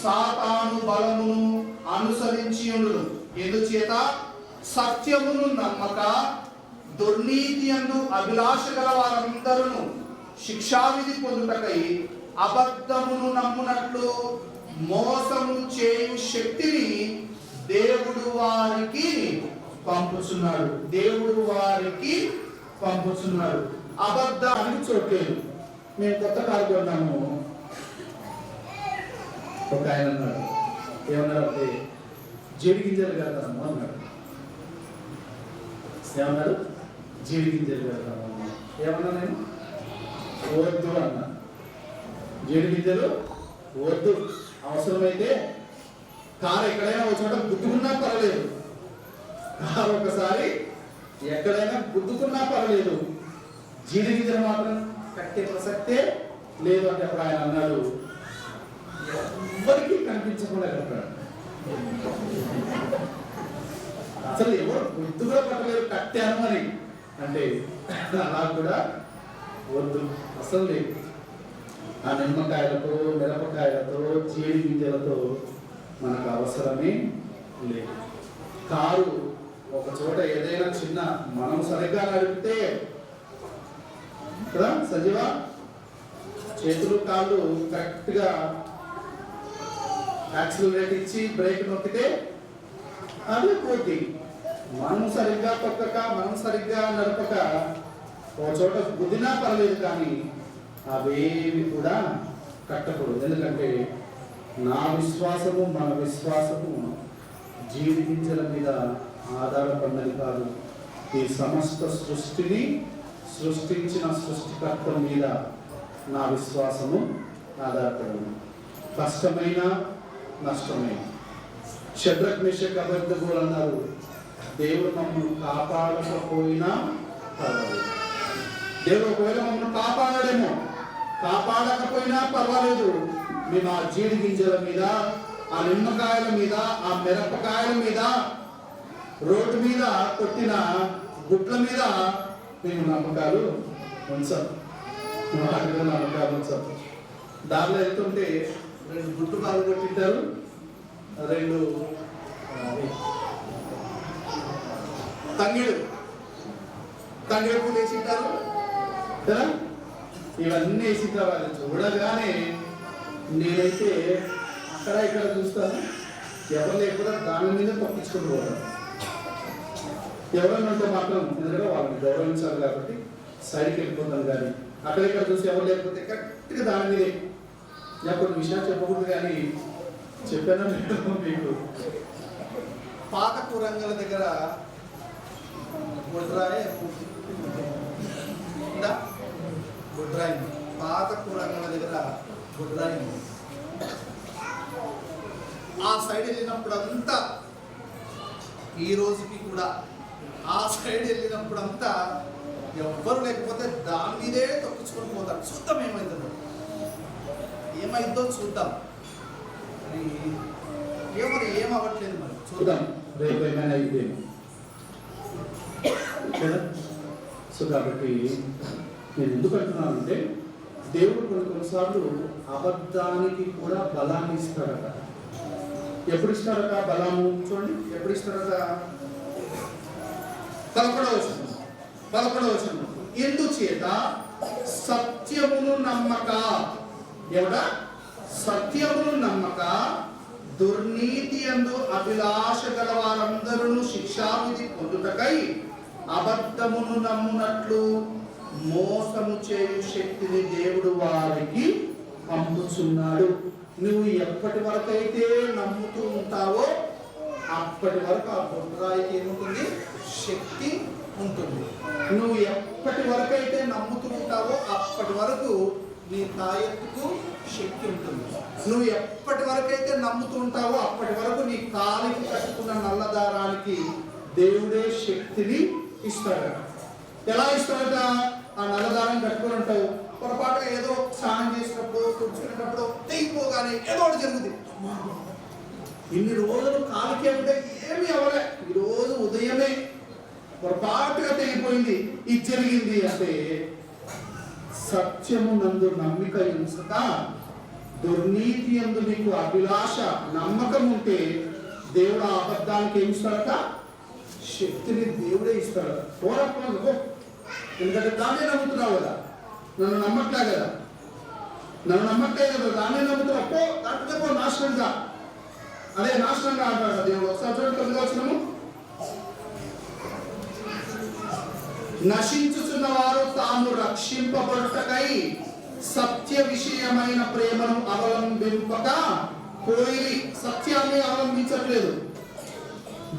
సాతాను బలమును అనుసరించి ఉండును. ఎందుచేత సత్యమును నమ్మక దుర్నీతి యందు అభిలాష గల వారందరూ శిక్షావిధి పొందుటకై అబద్ధమును నమ్మునట్లు మోసము చేయు శక్తిని దేవుడు వారికి పంపుచున్నాడు. దేవుడు వారికి పంపుచున్నాడు. అబద్ధానికి చోట్లేదు. మేము కొత్త కారు కొన్నాము. ఒక ఆయన అన్నాడు, ఏమన్నాడు అంటే జీడి గింజలు కడతాము అన్నాడు. ఏమన్నాడు? జీడి గింజలు కడతాము అన్నాడు. ఏమన్నా నేను వద్దు అన్నా. జీడి గింజలు వద్దు, అవసరమైతే కారు ఎక్కడైనా ఒక చోట గుద్దుకున్నా పర్వాలేదు, కారు ఒకసారి ఎక్కడైనా గుద్దుకున్నా పర్వాలేదు, జీడి గింజలు మాత్రం కట్టే ప్రసక్తే లేదు అంటే అప్పుడు ఆయన అన్నాడు, ఎవరికి కనిపించకుండా కట్టాడు. అసలు ఎవరు గుర్తు కూడా పట్టలేదు కట్టాను అని అంటే అలా కూడా వద్దు, అసలు లేదు. ఆ నిమ్మకాయలతో మిరపకాయలతో జీడి గింజలతో మనకు అవసరమే లేదు. కారు ఒక చోట ఏదైనా చిన్న మనం సరిగ్గా నడిపితే కదా సజీవ, చేతులు కాళ్ళు కరెక్ట్గా యాక్సిలరేట్ ఇచ్చి బ్రేక్ నొక్కితే అది పోతుంది. మనం సరిగ్గా తొక్కక మనం సరిగ్గా నడపక ఒక చోట గుద్దినా పర్లేదు, కానీ అవేవి కూడా కట్టకూడదు. ఎందుకంటే నా విశ్వాసము మన విశ్వాసము జీడి గింజల మీద ఆధారపడినది కాదు, ఈ సమస్త సృష్టిని సృష్టించిన సృష్టికర్త మీద నా విశ్వాసము ఆధారపడింది. కష్టమైన నష్టమైన షడ్రక్ మేషక్ అబేద్నెగో అన్నారు, దేవుడు మమ్మల్ని కాపాడకపోయినా పర్వాలేదు. దేవుడు ఒకవేళ మమ్మల్ని కాపాడడేమో, కాపాడకపోయినా పర్వాలేదు, మేము ఆ జీడి గింజల మీద, ఆ నిమ్మకాయల మీద, ఆ మిరపకాయల మీద, రోడ్డు మీద కొట్టిన గుట్ల మీద మేము నమ్మకాలు ఉంచాం. నమ్మకాలు ఉంచాం. దారిలో వెళ్తుంటే 2 గుడ్లు కాలు కొట్టింటారు, 2 తంగిడు పూలు వేసింటారు కదా. ఇవన్నీ వేసిన తర్వాత చూడగానే నేనైతే అక్కడ ఇక్కడ చూస్తాను, ఎవరు లేకపోతే దాని మీద తప్పించుకుంటూ పోతాను. ఎవరైనా ఉంటే మాత్రం ఎందుకంటే వాళ్ళని గౌరవించాలి కాబట్టి సైడ్కి వెళ్ళిపోతాను. కానీ అక్కడిక్కడ చూసి ఎవరు లేకపోతే కరెక్ట్గా దాని మీదే. నేను కొన్ని విషయాలు చెప్పకూడదు కానీ చెప్పాను మీకు. పాత కూరంగల దగ్గర గుడ్రాయి, పాత కూరంగల దగ్గర గుడ్రాయి. ఆ సైడ్ వెళ్ళినప్పుడు అంతా, ఈ రోజుకి కూడా ఆ సైడ్ వెళ్ళినప్పుడు అంతా ఎవ్వరు లేకపోతే దాని మీదే తొక్కించుకొని పోతారు. చూద్దాం ఏమైందో చూద్దాం. మరి ఏమవ్వట్లేదు, మరి చూద్దాం రేపు ఏమైనా అయిపోయింది. సో కాబట్టి నేను ఎందుకు అంటున్నానంటే దేవుడు కొన్నిసార్లు అబద్ధానికి కూడా బలాన్ని ఇస్తాడట. ఎప్పుడు ఇస్తాడట బలము? చూడండి ఎప్పుడు ఇస్తాడట. 11వ వచనం, ఎందుచేత సత్యమును నమ్మక, ఎవడా సత్యమును నమ్మక దుర్నీతి యందు అభిలాష గల వారందరూ శిక్షావిధి పొందుటకై అబద్ధమును నమ్మునట్లు మోసము చేయు శక్తిని దేవుడు వారికి పంపుచున్నాడు. నువ్వు ఎప్పటి వరకైతే నమ్ముతూ ఉంటావో అప్పటి వరకు ఆ బొడ్రాయికి ఏముంటుంది? శక్తి ఉంటుంది. నువ్వు ఎప్పటి వరకైతే నమ్ముతూ ఉంటావో అప్పటి వరకు నీ తాయెత్తుకు శక్తి ఉంటుంది. నువ్వు ఎప్పటి వరకైతే నమ్ముతూ ఉంటావో అప్పటి వరకు నీ కాలికి కట్టుకున్న నల్లదారానికి దేవుడే శక్తిని ఇస్తాడట. ఎలా ఇస్తాడట? ఆ నల్లదారం కట్టుకుని ఉంటావు, పొరపాటుగా ఏదో స్నానం చేసినప్పుడు కూర్చునేటప్పుడు తెగిపోగానే ఏదో ఒకటి జరుగుతుంది. ఇన్ని రోజులు కాలికి అంటే ఏమి అవ్వలే, ఈరోజు ఉదయమే పొరపాటుగా తెగిపోయింది, ఇది జరిగింది అంటే సత్యము నందు నమ్మిక ఉంచక దుర్నీతి యందు మీకు అభిలాష నమ్మకం ఉంటే దేవుడు ఆ అబద్ధానికి ఏమి ఇస్తాడట? శక్తిని దేవుడే ఇస్తాడు. పోరాపో, ఎందుకంటే దాన్నే నమ్ముతున్నావు కదా, నన్ను నమ్మట్లే కదా, నన్ను నమ్మట్లే కదా, దాన్నే నమ్ముతున్నావు. పో దాంట్లో పో, నాశనంగా, అదే నాశనంగా అంటాడు దేవుడు. ఒకసారి చూడండి, వచ్చినాము. నశించుచున్న వారు తాము రక్షింపబడుటకై సత్య విషయమైన ప్రేమను అవలంబింపక పోయి, సత్యాన్ని అవలంబించట్లేదు,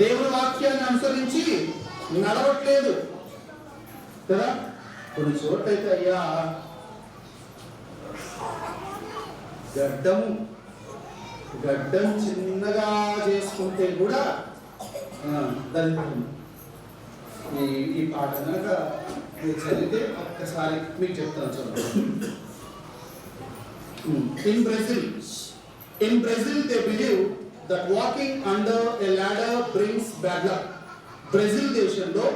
దేవుని వాక్యాన్ని అనుసరించి నడవట్లేదు కదా. కొన్ని చోట్లయితే అయ్యా గడ్డం చిన్నగా చేసుకుంటే కూడా దరిద్రం. ఈ పాట కనుక మీరు చదివితే ఒక్కసారి మీకు చెప్తాను చూడండి. In Brazil they believe that walking under a ladder brings bad luck. Brazil దేశంలో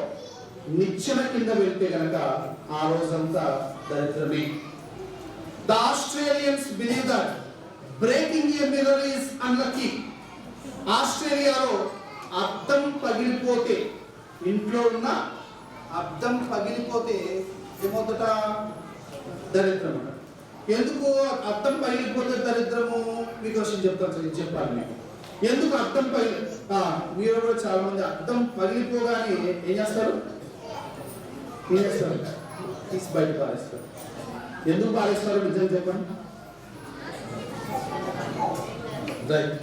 నిచ్చెన కింద వెళ్తే కనుక ఆ రోజంతా దరిద్రమే. The Australians believe that breaking a mirror is unlucky. ఆస్ట్రేలియాలో అద్దం పగిలిపోతే, ఇంట్లో ఉన్న అద్దం పగిలిపోతే ఏమవుతట? దరిద్రం. ఎందుకు అద్దం పగిలిపోతే దరిద్రము? మీకు విషయం చెప్తాను, చెప్పాలి మీకు. ఎందుకు అద్దం మీరు కూడా చాలా మంది అద్దం పగిలిపోగానే ఏం చేస్తారు? తీసి బయట పారేస్తారు. ఎందుకు పారేస్తారు? నిజం చెప్పండి. రైట్,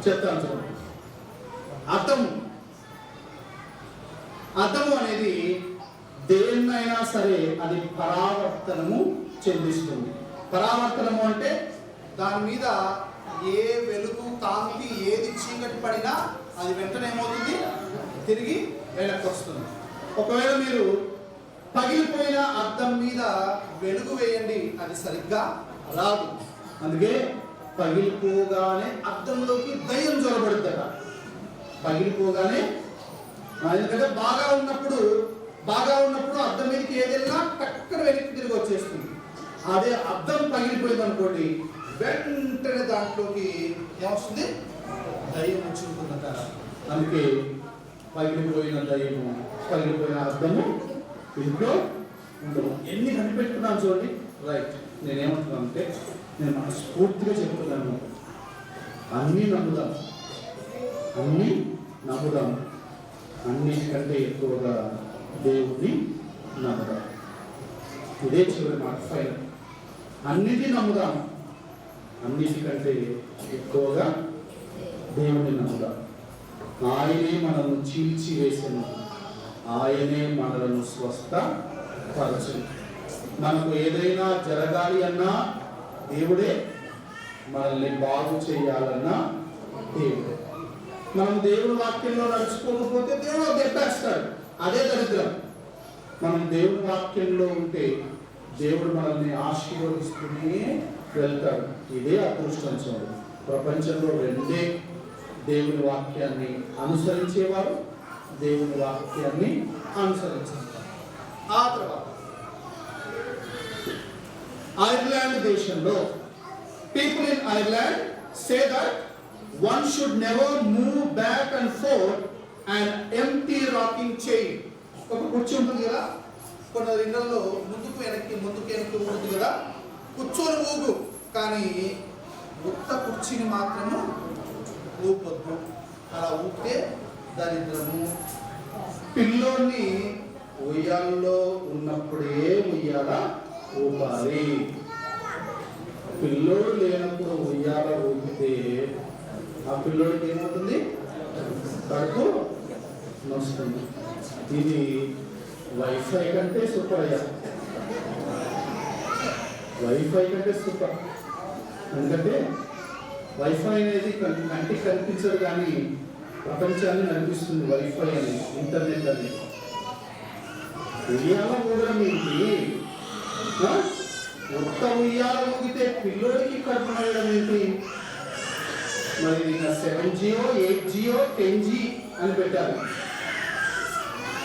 చెప్తాను చూడండి. అద్దము అనేది దేన్నైనా సరే అది పరావర్తనము చెందిస్తుంది. పరావర్తనము అంటే దాని మీద ఏ వెలుగు, కాంతి, ఏది చీకటి పడినా అది వెంటనే ఏమవుతుంది? తిరిగి వెనక్కి వస్తుంది. ఒకవేళ మీరు పగిలిపోయిన అద్దం మీద వెలుగు వేయండి, అది సరిగ్గా రాదు. అందుకే పగిలిపోగానే అద్దంలోకి దయ్యం చొరబడుతుందట. పగిలిపోగానే, ఎందుకంటే బాగా ఉన్నప్పుడు అద్దం మీదకి ఏదైనా టక్కన వెనక్కి తిరిగి వచ్చేస్తుంది. అదే అద్దం పగిలిపోయింది అనుకోండి, వెంటనే దాంట్లోకి ఏమొస్తుంది? దయ్యం వచ్చుకుంటుందట. అందుకే పగిలిపోయిన దయ్యము, పగిలిపోయిన అద్దము ఇంట్లో ఉండవు. ఎన్ని కనిపెట్టుకున్నాను చూడండి. రైట్, నేనేమంటున్నాను అంటే, నేను మనస్ఫూర్తిగా చెప్తున్నాను, అన్నీ నమ్ముదాం, అన్నిటికంటే ఎక్కువగా దేవుణ్ణి నమ్ముదాం. ఇదే చివరి మాట, ఫైనల్. అన్నిటినీ నమ్ముదాం, అన్నిటికంటే ఎక్కువగా దేవుణ్ణి నమ్ముదాం. ఆయనే మనల్ని చీల్చివేసెను, ఆయనే మనలను స్వస్థపరచును. మనకు ఏదైనా జరగాలి అన్నా దేవుడే, మనల్ని బాగు చేయాలన్నా దేవుడే. మనం దేవుని వాక్యంలో నడుచుకోకపోతే దేవుడు దెబ్బేస్తాడు, అదే దరిద్రం. మనం దేవుని వాక్యంలో ఉంటే దేవుడు మనల్ని ఆశీర్వదిస్తూనే వెళ్తాడు. ఇదే అదృష్టం. చూడండి, ప్రపంచంలో రెండే, దేవుని వాక్యాన్ని అనుసరించేవారు, దేవుని వాక్యాన్ని అనుసరించేవారు. ఆ తర్వాత ఐర్లాండ్ దేశంలో people in Ireland say that one should never move back and forth an empty rocking chair. ఒక కుర్చీ ఉంటుంది కదా, కొన్ని ఇళ్లలో ముందుకు వెనక్కి ఊగుతుంది కదా, కూర్చొని ఊగు, కానీ ఉత్త కుర్చీని మాత్రము ఊపొద్దు. అలా ఊపితే దరిద్రము. పిల్లోని ఉయ్యాలలో ఉన్నప్పుడే ఉయ్యాల ఊపాలి. పిల్లోడు లేనప్పుడు ఉయ్యాల ఊపితే ఆ పిల్లోడికి ఏమవుతుంది? కడుపు నొస్తుంది. ఇది వైఫై కంటే సూపర్ అయ్యా, వైఫై కంటే సూపర్. ఎందుకంటే వైఫై అనేది కంటికి కనిపించదు, కానీ ప్రపంచాన్ని నడిపిస్తుంది వైఫై అనేది, ఇంటర్నెట్ అనేది. ఉయ్యాల ఊగడం ఏంటి? మొత్తం ఉయ్యాల ఊగితే పిల్లోడికి కడుపు నడవడం ఏంటి? మరి 7G 8G 10G అని పెట్టారు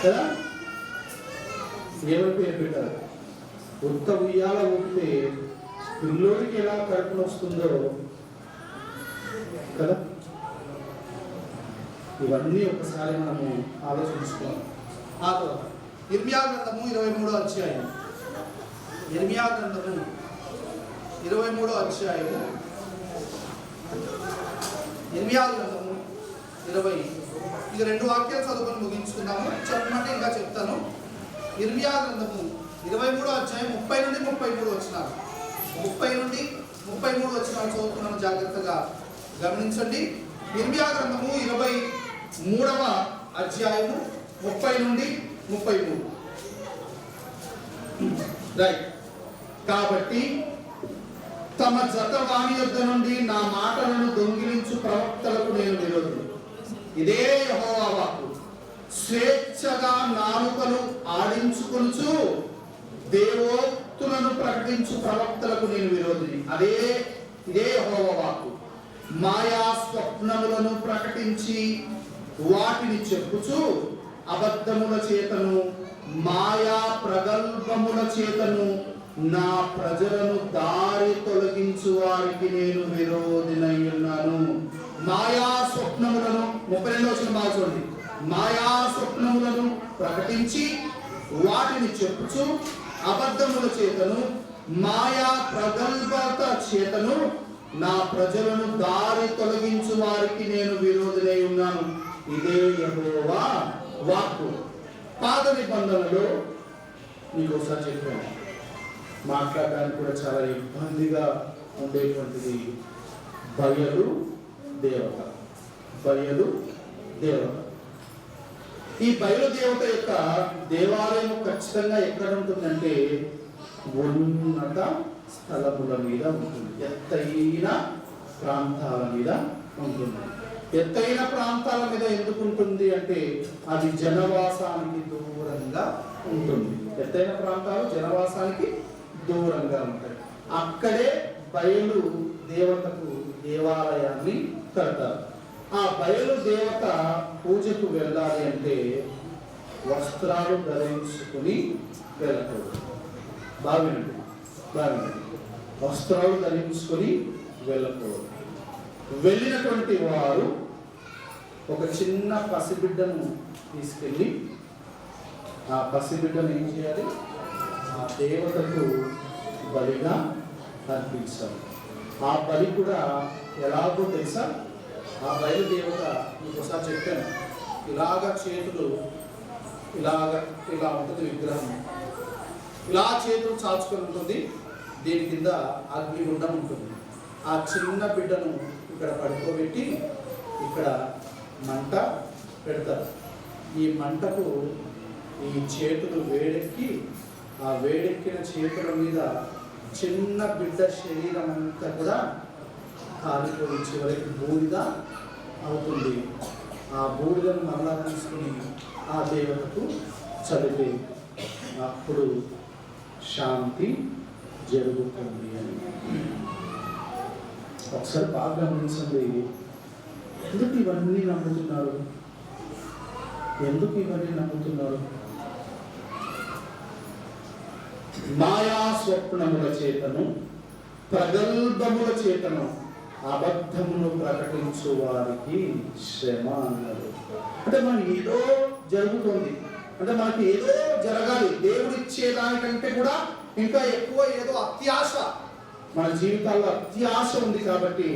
కదా, ఏమని పేరు పెట్టారు? కొత్త ఉయ్యాల ఊపితే పిల్లోడికి ఎలా కడుపున వస్తుందో కదా, ఇవన్నీ ఒకసారి మనము ఆలోచించుకోవాలి. ఆ తర్వాత ఇర్మియా గ్రంథము 23వ అధ్యాయం, ఇర్మియా గ్రంథము 23వ అధ్యాయము, ఇర్మియా గ్రంథము 20, ఇక 2 వాక్యాలు చదువుకొని ముగించుకుందాము. చెప్పమంటే ఇంకా చెప్తాను. ఇర్మియా గ్రంథము 23వ అధ్యాయం 30 నుండి 33 వచనాలు, 30 నుండి 33 వచనాలు చదువుతున్నాను, జాగ్రత్తగా గమనించండి. ఇర్మియా గ్రంథము 23వ అధ్యాయము 30 నుండి 33. రైట్. కాబట్టి తమ జత వాణి యొద్ద నుండి నా మాటలను దొంగిలించు ప్రవక్తలకు నేను విరోధి. ఇదే యెహోవా వాక్కు. స్వేచ్ఛగా నాలుకలు ఆడించుకొనుచు దేవోక్తులను ప్రకటించు ప్రవక్తలకు నేను విరోధిని. ఇదే యెహోవా వాక్కు. మాయా స్వప్నములను ప్రకటించి వాటిని చెప్పుచు అబద్ధముల చేతను మాయా ప్రగల్భముల చేతను నా ప్రజలను దారి తొలగించు వారికి నేను విరోధినై ఉన్నాను. మాయా స్వప్నములను 32వ వచనం బాగా చూడండి. మాయా స్వప్నములను ప్రకటించి వాటిని చెప్పుచు అబద్ధముల చేతను మాయా ప్రగల్భత చేతను నా ప్రజలను దారి తొలగించు వారికి నేను విరోధినై ఉన్నాను. ఇదే యెహోవా వాక్కు. పాత నిబంధనలో మీకు ఒకసారి చెప్పాను, మాట్లాడడానికి కూడా చాలా ఇబ్బందిగా ఉండేటువంటిది బయలు దేవత. బయలు దేవత. ఈ బయలు దేవత యొక్క దేవాలయం ఖచ్చితంగా ఎక్కడ ఉంటుందంటే ఉన్నత స్థలముల మీద ఉంటుంది, ఎత్తైన ప్రాంతాల మీద ఉంటుంది. ఎత్తైన ప్రాంతాల మీద ఎందుకు ఉంటుంది అంటే అది జనవాసానికి దూరంగా ఉంటుంది. ఎత్తైన ప్రాంతాలు జనవాసానికి దూరంగా ఉంటాయి. అక్కడే బయలు దేవతకు దేవాలయాన్ని కడతారు. ఆ బయలు దేవత పూజకు వెళ్ళాలి అంటే వస్త్రాలు ధరించుకుని వెళ్ళకూడదు. బాగుంది. వస్త్రాలు ధరించుకొని వెళ్ళకూడదు. వెళ్ళినటువంటి వారు ఒక చిన్న పసిబిడ్డను తీసుకెళ్ళి ఆ పసిబిడ్డను ఏం చేయాలి? ఆ దేవతకు బలిగా అర్పించాలి. ఆ బలి కూడా ఎలాగో తెలుసా? ఆ బయలు దేవత మీకు ఒకసారి చెప్పాను, ఇలాగ చేతులు ఇలా ఉంటుంది, విగ్రహం ఇలా చేతులు చాచుకొని ఉంటుంది. దీని కింద అగ్నిగుండం ఉంటుంది. ఆ చిన్న బిడ్డను ఇక్కడ పడుకోబెట్టి ఇక్కడ మంట పెడతారు. ఈ మంటకు ఈ చేతులు వేడెక్కి ఆ వేడెక్కిన చేతుల మీద చిన్న బిడ్డ శరీరం అంతా కూడా కాలిపోయి చివరికి బూడిద అవుతుంది. ఆ బూడిదను మరలా తీసుకుని ఆ దేవతకు చదివి అప్పుడు శాంతి జరుగుతుంది అని. ఒకసారి బాగా గమనించండి. ఎందుకు ఇవన్నీ నమ్ముతున్నారు? మాయా స్వప్నముల చేతను ప్రగల్భముల చేతను అబద్ధమును ప్రకటించు వారికి శ్రమ అన్నారు. అంటే మనకి ఏదో జరుగుతుంది, అంటే మనకి ఏదో జరగాలి, దేవుడిచ్చేదానికంటే కూడా ఇంకా ఎక్కువ ఏదో అత్యాశ, మన జీవితాల్లో అత్యాశ ఉంది. కాబట్టి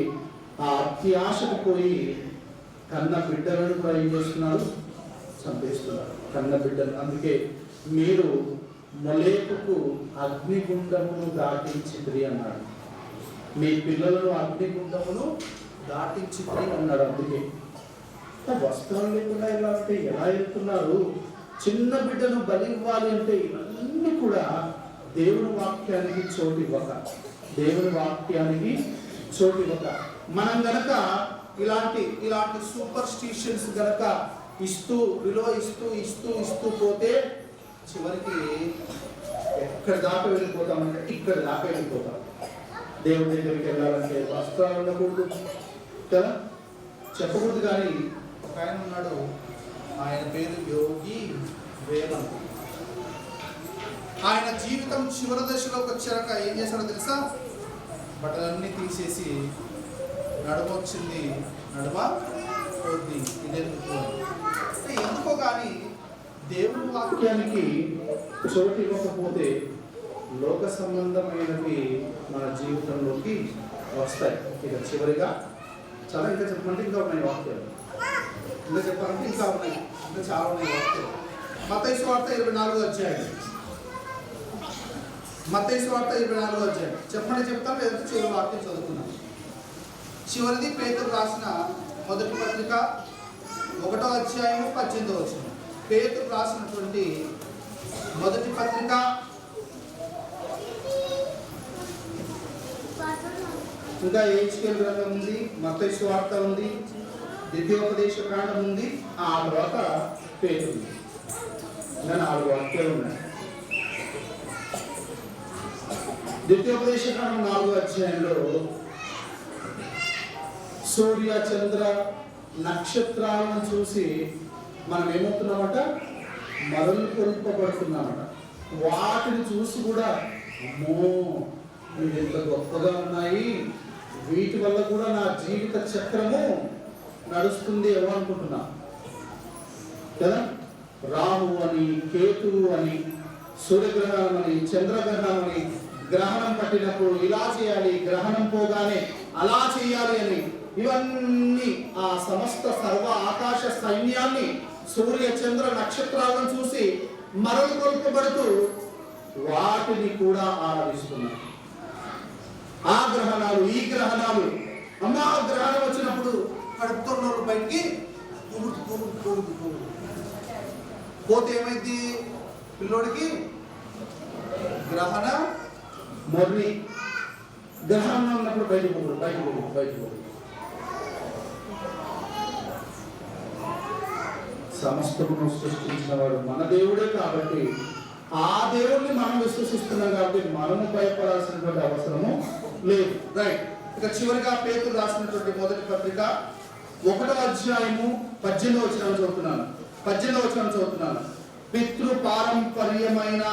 ఆ అత్యాశకు పోయి కన్న బిడ్డలను కూడా ఏం చేస్తున్నారు? చంపేస్తున్నారు కన్న బిడ్డలు. అందుకే మీరు మొలేకుకు అగ్నిగుండమును దాటించిద్రి అన్నాడు. మీ పిల్లలను అగ్నిగుండమును దాటించిద్రి అన్నాడు. అందుకే వస్త్రాలు లేకుండా ఎలా అంటే ఎలా వెళ్తున్నారు? చిన్న బిడ్డను బలి ఇవ్వాలి అంటే ఇవన్నీ కూడా దేవుని వాక్యానికి చోటివ్వక, మనం గనక ఇలాంటి సూపర్ స్టిషన్స్ గనక విలువ ఇస్తూ పోతే చివరికి ఎక్కడ దాకా వెళ్ళిపోతామంటే ఇక్కడ దాకా వెళ్ళిపోతాం. దేవుడి దగ్గరికి వెళ్ళాలంటే వస్త్రాలు ఉండకూడదు కదా, చెప్పకూడదు. కానీ ఒక ఆయన ఉన్నాడు, ఆయన పేరు యోగి వేమన్. ఆయన జీవితం చివరి దశలోకి వచ్చాక ఏం చేశాడో తెలుసా? బట్టలన్నీ తీసేసి నడుమ వచ్చింది, నడుమ పోద్ది, ఇదెందుకు అంటే ఎందుకో కానీ దేవుని వాక్యానికి చోటు ఇవ్వకపోతే లోక సంబంధమైనవి మన జీవితంలోకి వస్తాయి. ఇక చివరిగా చాలా ఇంకా చెప్పమంటే ఇంకా ఉన్నాయి వాక్యాలు, ఇంకా చెప్పాలంటే ఇంకా ఉన్నాయి, ఇంకా చాలా ఉన్నాయి వాక్యాలు. మత్తయి సువార్త 24వ అధ్యాయం, మత్తయి సువార్త 24వ అధ్యాయం చెప్పండి చెప్తాను, లేదంటే చివరి వాక్యం చదువుకున్నాను. చివరిది పేతురు రాసిన మొదటి పత్రిక 1వ అధ్యాయం 18వ వచనం. పేతురు రాసినటువంటి మొదటి పత్రిక ఇంకా హెచ్కేల్ గ్రంథం ఉంది, మత్తయి సువార్త ఉంది, ద్వితీయోపదేశ కాండం ఉంది, ఆ తర్వాత పేతురు ఉంది. ఇంకా 4 వాక్యాలు ఉన్నాయి. ద్వితీయోపదేశ కాండం 4వ అధ్యాయంలో సూర్య చంద్ర నక్షత్రాలను చూసి మనం ఏమవుతున్నామట, మరలు కొల్పబడుతున్నామట. వాటిని చూసి కూడా అమ్మో ఇవి ఎంత గొప్పగా ఉన్నాయి, వీటి వల్ల కూడా నా జీవిత చక్రము నడుస్తుంది ఏమో అనుకుంటున్నా కదా. రాహు అని, కేతువు అని, సూర్యగ్రహణం అని, చంద్రగ్రహణం అని, గ్రహణం పట్టినప్పుడు ఇలా చేయాలి, గ్రహణం పోగానే అలా చేయాలి అని, ఇవన్నీ ఆ సమస్త సర్వ ఆకాశ సైన్యాన్ని సూర్య చంద్ర నక్షత్రాలను చూసి మరలు కొల్పబడుతూ వాటిని కూడా ఆరాధిస్తున్నారు. ఆ గ్రహణాలు, ఈ గ్రహణాలు, అమ్మా గ్రహణం వచ్చినప్పుడు కడుపుతున్న బయటికి పోతే ఏమైంది, పిల్లోడికి గ్రహణ మొర్రి, గ్రహణం ఉన్నప్పుడు బయటకు సమస్తమును సృష్టించిన వాడు మన దేవుడే కాబట్టి ఆ దేవుడిని మనం విశ్వసిస్తున్నాం కాబట్టి మనము భయపడాల్సినటువంటి అవసరము లేదు. రైట్. ఇక చివరిగా పేతురు రాసినటువంటి మొదటి పత్రిక 1వ అధ్యాయము 18వ వచనం చదువుతున్నాను. పితృ పారంపర్యమైన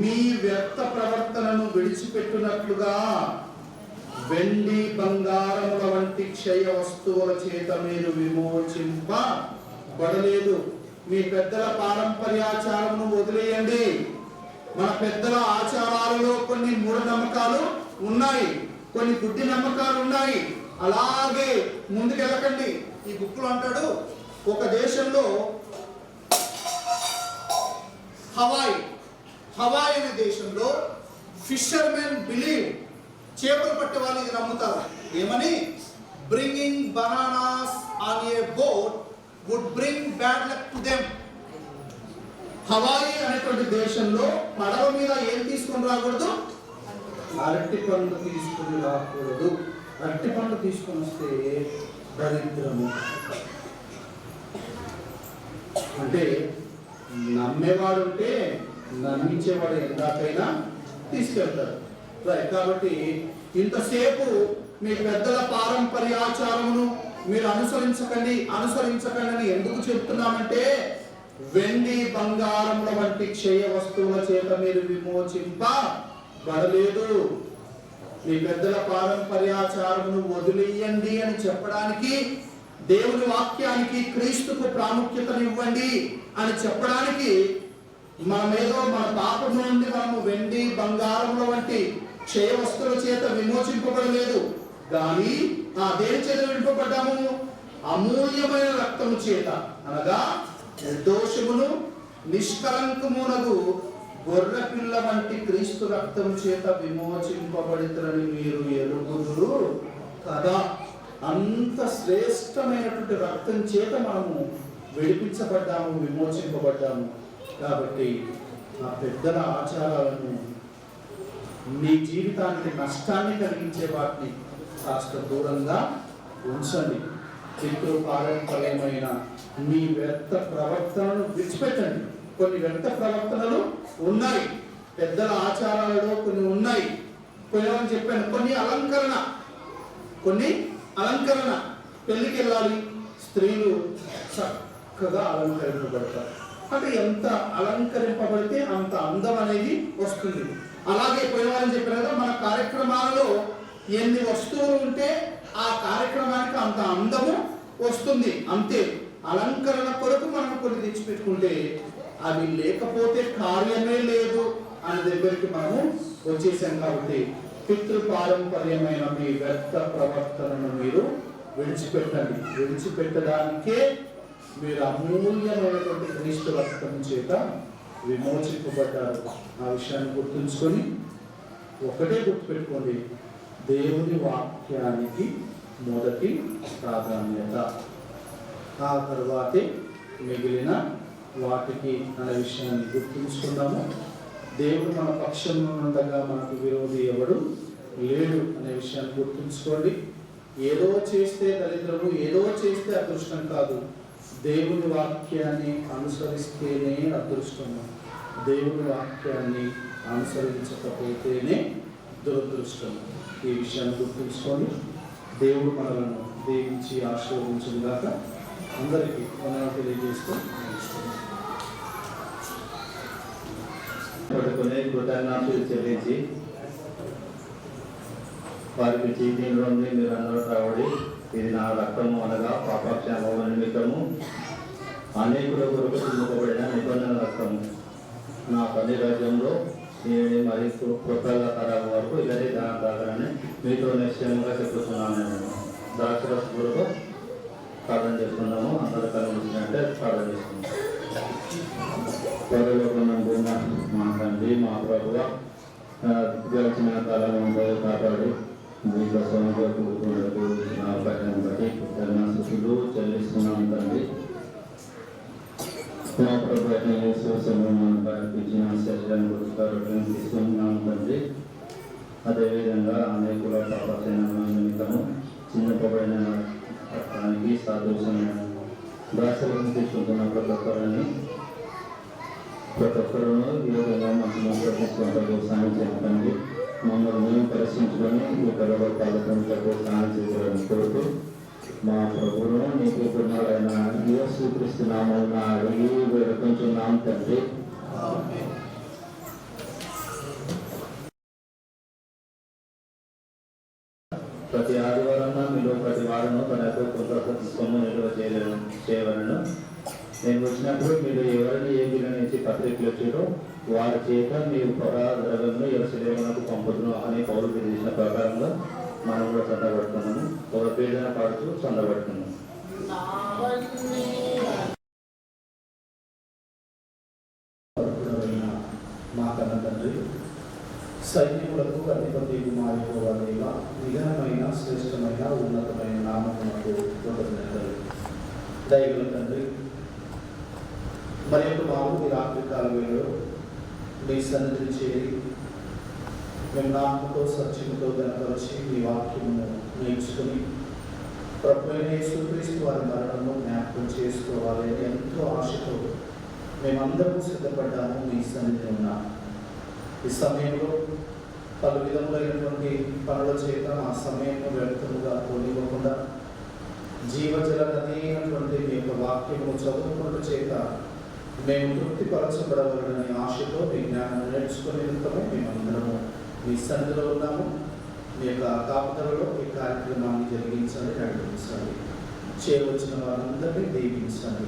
మీ వ్యర్థ ప్రవర్తనను విడిచిపెట్టునట్లుగా వెండి బంగారముల వంటి క్షయ వస్తువుల చేత మీరు విమోచింపబడలేదు. మీ పెద్దల పారంపర్యాచారమును వదిలేయండి. మన పెద్దల ఆచారాలలో కొన్ని మూఢనమ్మకాలు ఉన్నాయి, కొన్ని గుడ్డి నమ్మకాలు ఉన్నాయి. అలాగే ముందుకెళ్ళకండి. ఈ బుక్లో అంటాడు, ఒక దేశంలో హవాయి అనే దేశంలో ఫిషర్మెన్ బిలీవ్, చేపలు పట్టే వాళ్ళు ఇది నమ్ముతారు ఏమని, bringing bananas on a boat would bring bad luck to them. Hawaii అనేటువంటి దేశంలో పడవ మీద ఏం తీసుకొని రాకూడదు, అరటి పండు తీసుకొని రాకూడదు. అరటి పండు తీసుకొని వస్తే దరిద్రము. అంటే నమ్మేవాడు ఉంటే నమ్మించేవాడు ఎందాకైనా తీసుకెళ్తాడు. కాబట్టి ఇంతసేపు మీ పెద్దల పారంపర్యాచారమును మీరు అనుసరించకండి అని ఎందుకు చెప్తున్నామంటే, వెండి బంగారముల వంటి క్షయ వస్తువుల చేత మీరు విమోచింపబడలేదు. మీ పెద్దల పారంపర్యాచారమును వదిలేయండి అని చెప్పడానికి, దేవుని వాక్యానికి క్రీస్తుకు ప్రాముఖ్యతనివ్వండి అని చెప్పడానికి, మనమేదో మన పాపం నుండి మనము వెండి బంగారముల వంటి క్షయ వస్తువుల చేత విమోచింపబడలేదు, కానీ దేని చేత విడిపబడ్డాము, అమూల్యమైన రక్తము చేత, అనగా నిర్దోషమును నిష్కలంకమునగు గొర్రె పిల్ల వంటి క్రీస్తు రక్తము చేత విమోచింపబడితరని మీరు ఎరుగుదురు కదా. అంత శ్రేష్టమైనటువంటి రక్తం చేత మనము విడిపించబడ్డాము, విమోచింపబడ్డాము. కాబట్టి ఆ పెద్దల ఆచారాలను, మీ జీవితానికి నష్టాన్ని కలిగించే వాటిని కాస్త దూరంగా ఉంచండి. పితృ పారంపర్యమైన మీ వ్యర్థ ప్రవర్తనను విడిచిపెట్టండి. కొన్ని వ్యర్థ ప్రవర్తనలు ఉన్నాయి, పెద్దల ఆచారాలలో కొన్ని ఉన్నాయి. కొన్ని చెప్పాను, కొన్ని అలంకరణ. పెళ్లికి వెళ్ళాలి, స్త్రీలు చక్కగా అలంకరింపబడతారు. అంటే ఎంత అలంకరింపబడితే అంత అందం అనేది వస్తుంది. అలాగే పోయేవారని చెప్పారు కదా, మన కార్యక్రమాలలో ఎన్ని వస్తువులు ఉంటే ఆ కార్యక్రమానికి అంత అందము వస్తుంది. అంతే. అలంకరణ కొరకు మనం కొన్ని తెచ్చిపెట్టుకుంటే అవి లేకపోతే కార్యమే లేదు అనే దగ్గరికి మనము వచ్చేసాం. కాబట్టి పితృపారంపర్యమైన మీ వ్యర్థ ప్రవర్తనను మీరు విడిచిపెట్టండి. విడిచిపెట్టడానికే మీరు అమూల్యమైనటువంటి క్రీస్తు రక్తం చేత విమోచింపబడ్డారు. ఆ విషయాన్ని గుర్తుంచుకొని ఒకటే గుర్తుపెట్టుకోండి, దేవుని వాక్యానికి మొదటి ప్రాధాన్యత, ఆ తర్వాతే మిగిలిన వాటికి అనే విషయాన్ని గుర్తుంచుకున్నాము. దేవుడు మన పక్షంలో ఉండగా మనకు విరోధి ఎవడు లేడు అనే విషయాన్ని గుర్తుంచుకోండి. ఏదో చేస్తే దరిద్రము, ఏదో చేస్తే అదృష్టం కాదు. దేవుని వాక్యాన్ని అనుసరిస్తేనే అదృష్టము. దేవుని వాక్యాన్ని అనుసరించకపోతేనే దురదృష్టము. ఈ విషయాన్ని గుర్తుంచుకొని దేవుడు మనలను దీవించి ఆశీర్వదించుగాక. అందరికీ వందనాలు తెలియజేస్తూ పట్టుకుని కృతజ్ఞతలు చెల్లించి వారికి చీటీలో మీరు అందరూ రావడి, ఇది నా రక్తము అనగా పాపక్షేమ నిమిత్తము అనేకుల కొరకు చిందుకోబడిన నిబంధన రక్తము. నా తల్లి రాజ్యంలో నేను మరి కృపల తరం వరకు ఇలాంటి దాని ప్రకారాన్ని మీతో నిశ్చయంగా చెప్తున్నాను. నేను ద్రాక్షరస కొరకు ప్రార్థన చేసుకున్నాము. అందరూ కలిగినట్టే ప్రార్థన చేసుకున్నాము. మా తండ్రి, మా ప్రభువ, గడిచిన కాలంలో కాపాడు మీతో సోమకు నా పట్టణం బట్టి స్థుతులు చెల్లిస్తున్నాం తండ్రి. మా ప్రభుత్వం ఇచ్చిన శరీరాన్ని గుర్తుకారులను తీసుకుంటున్నాం తండ్రి. అదేవిధంగా అనేకుల పాపమైన నిమిత్తము చిన్నపబడిన పట్టణానికి సాదృశ్యమైన దాసలను తీసుకుంటున్న ప్రతి ఒక్కరూ ఈ విధంగా మంచి ప్రతిష్ఠకు సాయం చేయండి. మమ్మల్ని మేము పరిశీలించుకొని ఈ కళలో పాల్గొనలకు సాయం చేయాలని కోరుతూ మా ప్రభువును నీకు పుణ్యాలైన యేసుక్రీస్తు నామమున అడిగి వేడుకుంటున్నాం తండ్రి. ప్రతి ఆదివారం మీలో ప్రతి వారం తన యొక్క కృతజ్ఞత సొమ్ము నిల్వ చేయవలను. నేను వచ్చినప్పుడు మీరు ఎవరిని ఏ బిల్లు పత్రికలు వచ్చారో వారి చేత మీరు ద్రవ్యంలో యెరూషలేమునకు పంపుతును అని పౌలు చేసిన ప్రకారంగా మనం కూడా చందబడుతున్నాము. ఒక పీడన పాడుతూ చందబడుతున్నాము. మా కన్న తండ్రి, సైన్యములకు అధిపతి మా యొక్క నిఘనమైన శ్రేష్టమైన ఉన్నతమైన నామమునకు కృతజ్ఞతలు. దైవ తండ్రి, మరి యొక్క మామూలు రాత్రికాల వేళలో మీ సన్నిధిని చేరి మేము నామముతో సత్యముతో గణపరిచి మీ వాక్యమును నేర్చుకుని ప్రభువైన యేసుక్రీస్తు వారి మరణము జ్ఞాపకం చేసుకోవాలి అని ఎంతో ఆశతో మేమందరూ సిద్ధపడ్డాము. మీ సన్నిధి ఉన్నాము. ఈ సమయంలో పలు విధములైనటువంటి పనుల చేత ఆ సమయంలో వ్యర్థముగా పోనివ్వకుండా జీవజల నది అయినటువంటి మీ యొక్క వాక్యము చదువుకున్న చేత మేము తృప్తిపరచబడవలననే ఆశతో మీ జ్ఞానం నేర్చుకునే మేమందరము మీ సన్నిధిలో ఉన్నాము. మీ యొక్క కాపుదలలో ఈ కార్యక్రమాన్ని జరిగించాలి, నడిపించాలి. చేయవలసిన వారందరినీ దీవించాలి.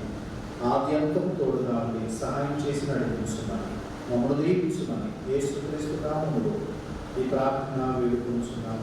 ఆద్యంతం తోడుగా ఉండి సహాయం చేసి నడిపించున్నాను. మమ్మల్ని దీవించున్నాను. యేసుక్రీస్తు నామములో ఈ ప్రార్థన వేడుకుంటున్నాను.